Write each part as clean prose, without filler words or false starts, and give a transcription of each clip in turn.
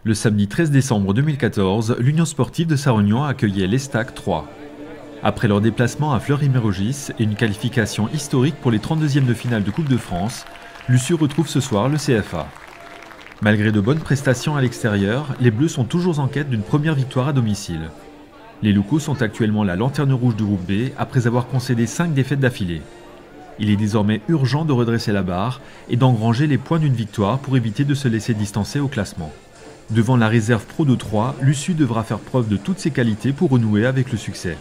Le samedi 13 décembre 2014, l'Union sportive de Sarre-Union accueillait l'Estac 3. Après leur déplacement à Fleury-Mérogis et une qualification historique pour les 32e de finale de Coupe de France, Luçu retrouve ce soir le CFA. Malgré de bonnes prestations à l'extérieur, les Bleus sont toujours en quête d'une première victoire à domicile. Les locaux sont actuellement la lanterne rouge du groupe B après avoir concédé 5 défaites d'affilée. Il est désormais urgent de redresser la barre et d'engranger les points d'une victoire pour éviter de se laisser distancer au classement. Devant la réserve Pro de 3, Luçu devra faire preuve de toutes ses qualités pour renouer avec le succès.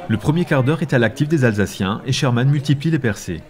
Le premier quart d'heure est à l'actif des Alsaciens et Sherman multiplie les percées.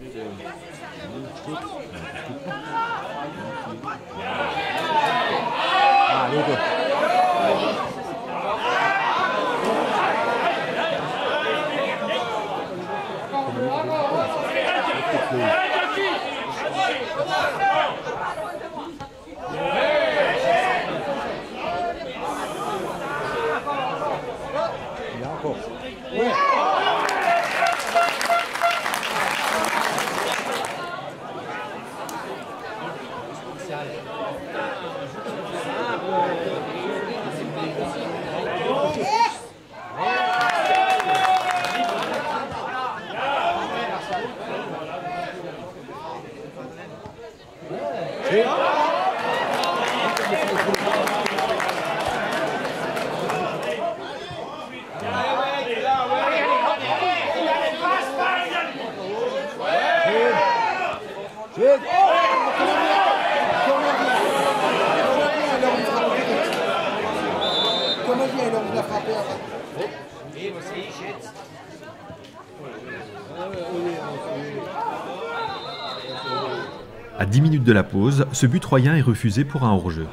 À 10 minutes de la pause, ce but troyen est refusé pour un hors-jeu.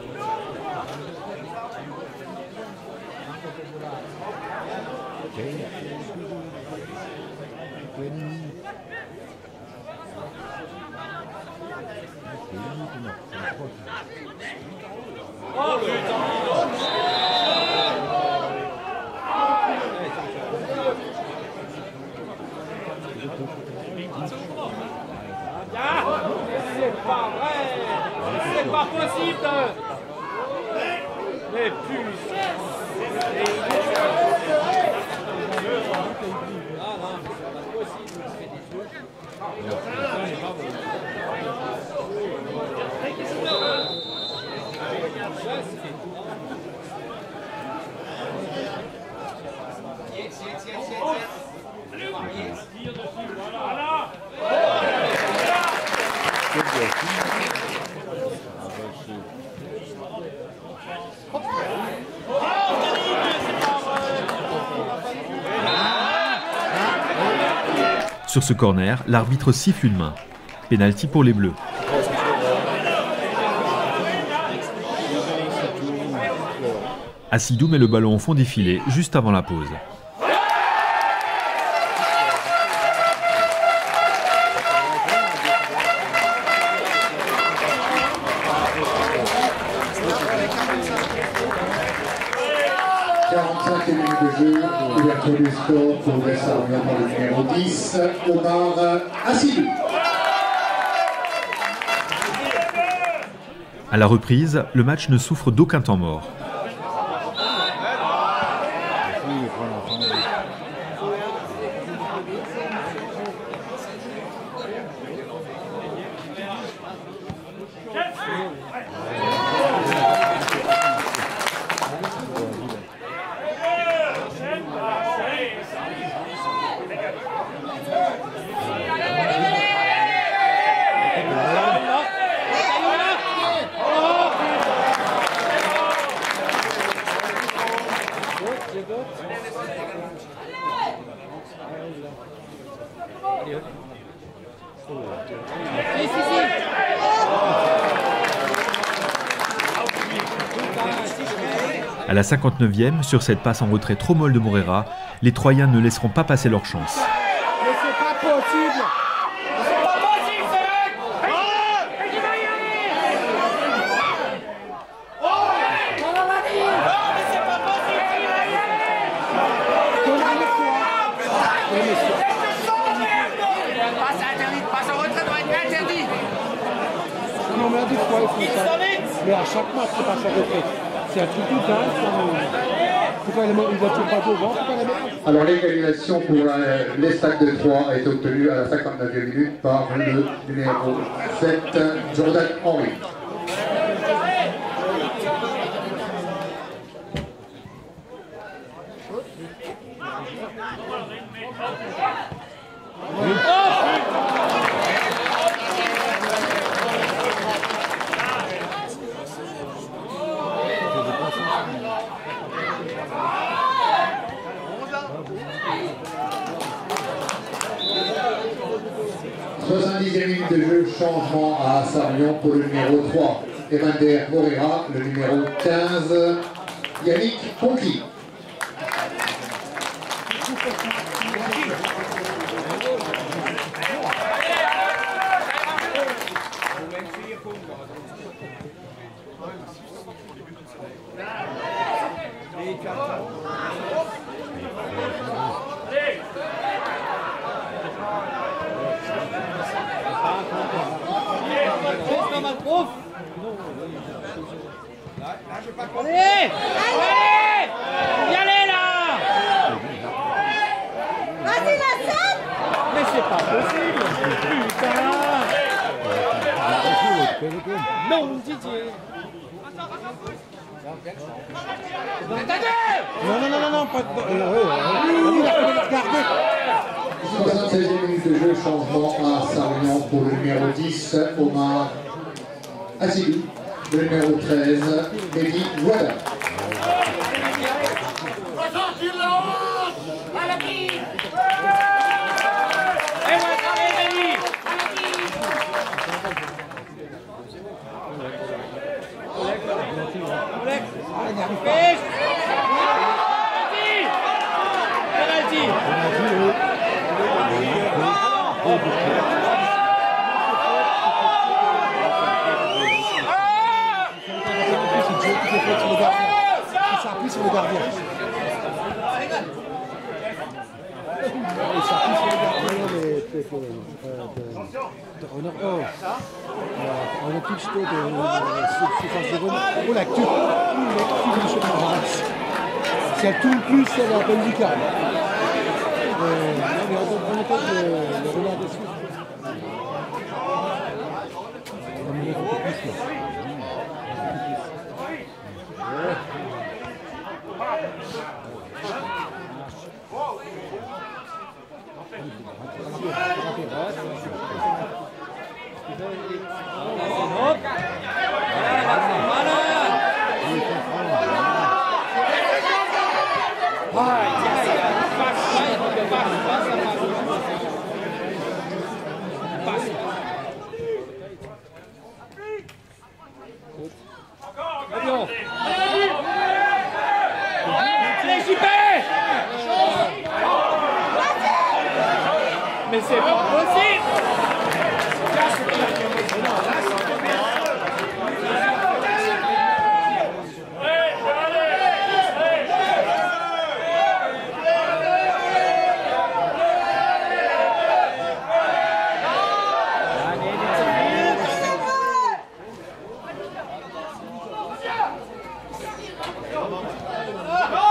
C'est pas possible. Mais putain. Ah non, c'est pas possible. Sur ce corner, l'arbitre siffle une main. Pénalty pour les Bleus. Assidou met le ballon au fond des filets juste avant la pause. De jeu, ouverture du score pour le Sarre-Union par le numéro 10, Omar Assidou. À la reprise, le match ne souffre d'aucun temps mort. À la 59e, sur cette passe en retrait trop molle de Morera, les Troyens ne laisseront pas passer leur chance. Mais c'est pas possible! C'est pas possible, ce mec! Il va y aller! Non, mais c'est pas possible, il va y aller! Passe interdite, passe en retrait doit être interdit. Non, mais à des fois, il faut ça. Mais à chaque match, c'est pas sa retraite. C'est un truc tout dingue. Pourquoi il ne va pas devant? Pourquoi la merde? Alors l'égalisation pour l'Estac de Troyes a été obtenue à la 59e minute par le numéro 7, Jordan Henry. Minute de jeu, changement à Sarre-Union pour le numéro 3, Evander Morera, le numéro 15, Yannick Ponky. Allez! Allez! Y allez là! Vas-y la scène! Mais c'est pas possible! Putain! Non, Didier! Non, pas de... Regardez! 76e minute de jeu, changement à Sarre-Union pour le numéro 10, Omar Assilou, le numéro 13, Mehdi Ouada. Ça appuie sur le gardien. Ça appuie sur le gardien on a tout jeté de la queue. Si elle tourne plus, elle a peine du câble. Mais on a peut-être le renard dessus. Mais c'est pas possible!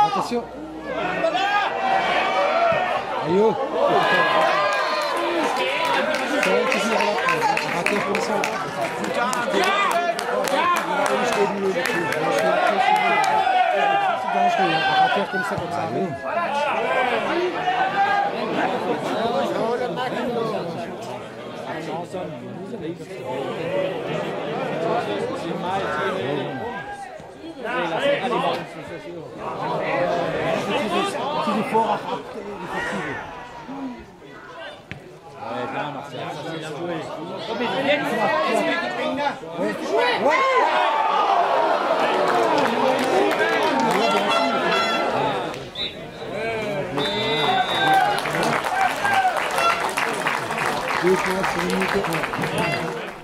Attention! Aïe! Comme ça. Il est fort à frapper, il est fatigué.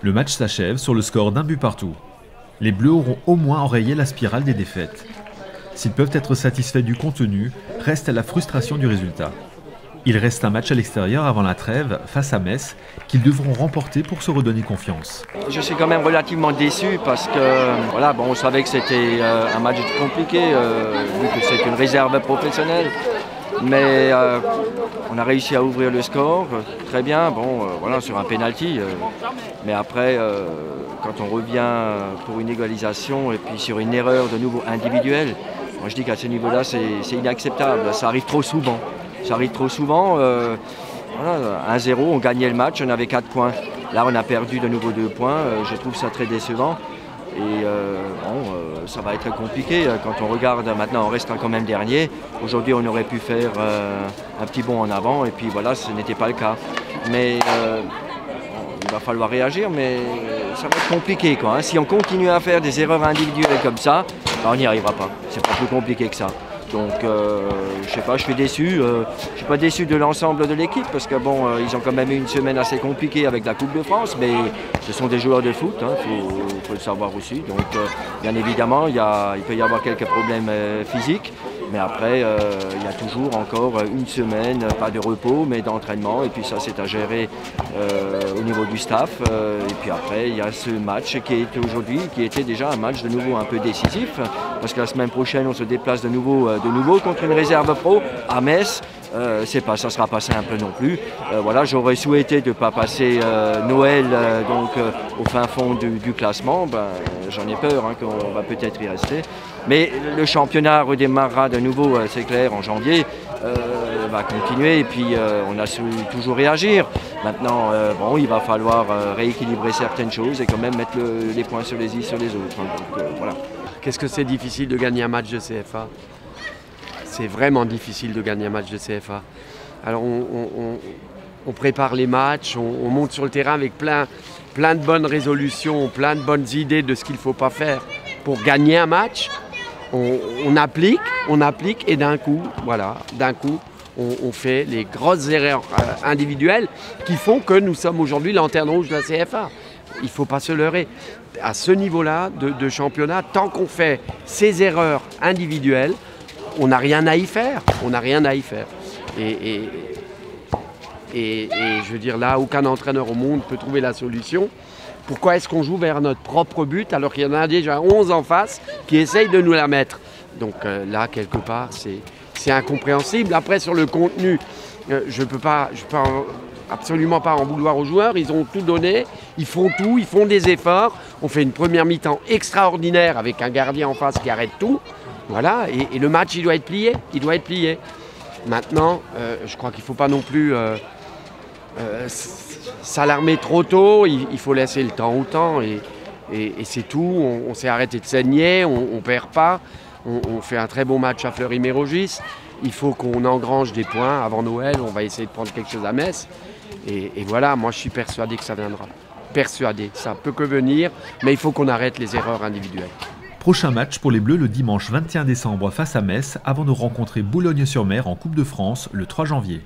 Le match s'achève sur le score d'un but partout. Les Bleus auront au moins enrayé la spirale des défaites. S'ils peuvent être satisfaits du contenu, reste la frustration du résultat. Il reste un match à l'extérieur avant la trêve, face à Metz, qu'ils devront remporter pour se redonner confiance. Je suis quand même relativement déçu parce que voilà, bon, on savait que c'était un match compliqué, vu que c'est une réserve professionnelle. Mais on a réussi à ouvrir le score, très bien, bon, voilà, sur un penalty. Mais après, quand on revient pour une égalisation et puis sur une erreur de nouveau individuelle, moi je dis qu'à ce niveau-là, c'est inacceptable. Ça arrive trop souvent. Ça arrive trop souvent. Voilà, 1-0, on gagnait le match, on avait 4 points. Là, on a perdu de nouveau 2 points. Je trouve ça très décevant. Et ça va être compliqué. Quand on regarde, maintenant on reste quand même dernier. Aujourd'hui on aurait pu faire un petit bond en avant et puis voilà, ce n'était pas le cas. Mais il va falloir réagir, mais ça va être compliqué, quoi, hein. Si on continue à faire des erreurs individuelles comme ça, on n'y arrivera pas. C'est pas plus compliqué que ça. Donc je sais pas, je suis déçu. Je suis pas déçu de l'ensemble de l'équipe parce que bon, ils ont quand même eu une semaine assez compliquée avec la Coupe de France, mais ce sont des joueurs de foot, hein, faut le savoir aussi. Donc bien évidemment, il peut y avoir quelques problèmes physiques, mais après il y a toujours encore une semaine, pas de repos, mais d'entraînement. Et puis ça, c'est à gérer au niveau du staff. Et puis après, il y a ce match qui est aujourd'hui, qui était déjà un match de nouveau un peu décisif, parce que la semaine prochaine, on se déplace de nouveau contre une réserve pro à Metz. Ça ne sera pas simple non plus. Voilà, j'aurais souhaité de ne pas passer Noël au fin fond du classement. J'en ai peur, hein, qu'on va peut-être y rester. Mais le championnat redémarrera de nouveau, c'est clair, en janvier. Va continuer et puis on a su toujours réagir. Maintenant, bon, il va falloir rééquilibrer certaines choses et quand même mettre les points sur les i sur les autres. Hein, donc, voilà. Qu'est-ce que c'est difficile de gagner un match de CFA? C'est vraiment difficile de gagner un match de CFA. Alors on prépare les matchs, on monte sur le terrain avec plein de bonnes résolutions, plein de bonnes idées de ce qu'il ne faut pas faire pour gagner un match. On applique et d'un coup, voilà, on fait les grosses erreurs individuelles qui font que nous sommes aujourd'hui lanterne rouge de la CFA. Il ne faut pas se leurrer. À ce niveau-là de championnat, tant qu'on fait ces erreurs individuelles, on n'a rien à y faire. On n'a rien à y faire. Et je veux dire, là, aucun entraîneur au monde peut trouver la solution. Pourquoi est-ce qu'on joue vers notre propre but alors qu'il y en a déjà 11 en face qui essayent de nous la mettre? Donc là, quelque part, c'est incompréhensible. Après, sur le contenu, je peux absolument pas en vouloir aux joueurs. Ils ont tout donné, ils font tout, ils font des efforts. On fait une première mi-temps extraordinaire avec un gardien en face qui arrête tout. Voilà, et le match, il doit être plié. Il doit être plié. Maintenant, je crois qu'il ne faut pas non plus s'alarmer trop tôt. Il faut laisser le temps au temps et c'est tout. On s'est arrêté de saigner, on ne perd pas. On fait un très bon match à Fleury-Mérogis. Il faut qu'on engrange des points avant Noël. On va essayer de prendre quelque chose à Metz. Et voilà, moi je suis persuadé que ça viendra. Persuadé, ça peut que venir, mais il faut qu'on arrête les erreurs individuelles. Prochain match pour les Bleus le dimanche 21 décembre face à Metz, avant de rencontrer Boulogne-sur-Mer en Coupe de France le 3 janvier.